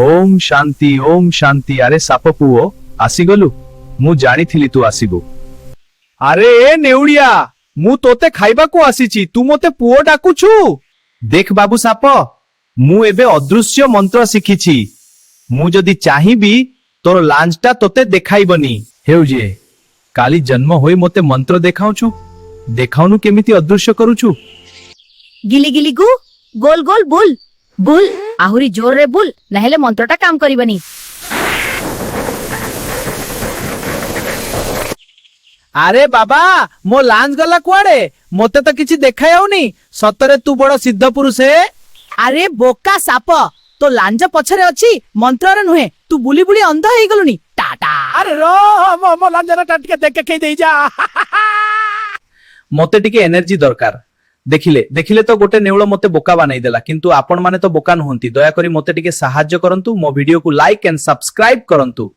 ओम शांति अरे साप पुओ आसीगलु मु जानिथिली तू आसीबु। अरे ए नेउड़िया मु तोते खाइबा को आसीची तू मते पुओ डाकुछु। देख बाबू साप मु एबे अदृश्य मंत्र शिखिछि मु जदी चाहिबी तोर लांचटा तोते देखाइबनी हेउ जे काली जन्म होई मते मंत्र देखाउछु देखाउनु केमिति अदृश्य करूछु। गिली गिली गु गोल गोल बुल बुल आहुरी जोर रे बुल नहेले मंत्रटा काम करिबनी। अरे बाबा मो लांच गला कुआडे मते तो किछि देखायाउनी सतरे तू बड़ सिद्ध पुरुष है। अरे बोका साप तो लांज पछरे अछि मंत्र रे नुहे तू बुली बुली अंध हेई गलुनी टाटा। अरे रो मो लांजरा टाटके देख के देई जा। मते टिके एनर्जी दरकार देखिले देखिले तो गोटे नेउळ मते बोका बनाई देला किंतु आपण माने तो बोका नहुंती दया करी मते टिके सहाय्य करंतु मो वीडियो को लाइक एंड सब्सक्राइब करंतु।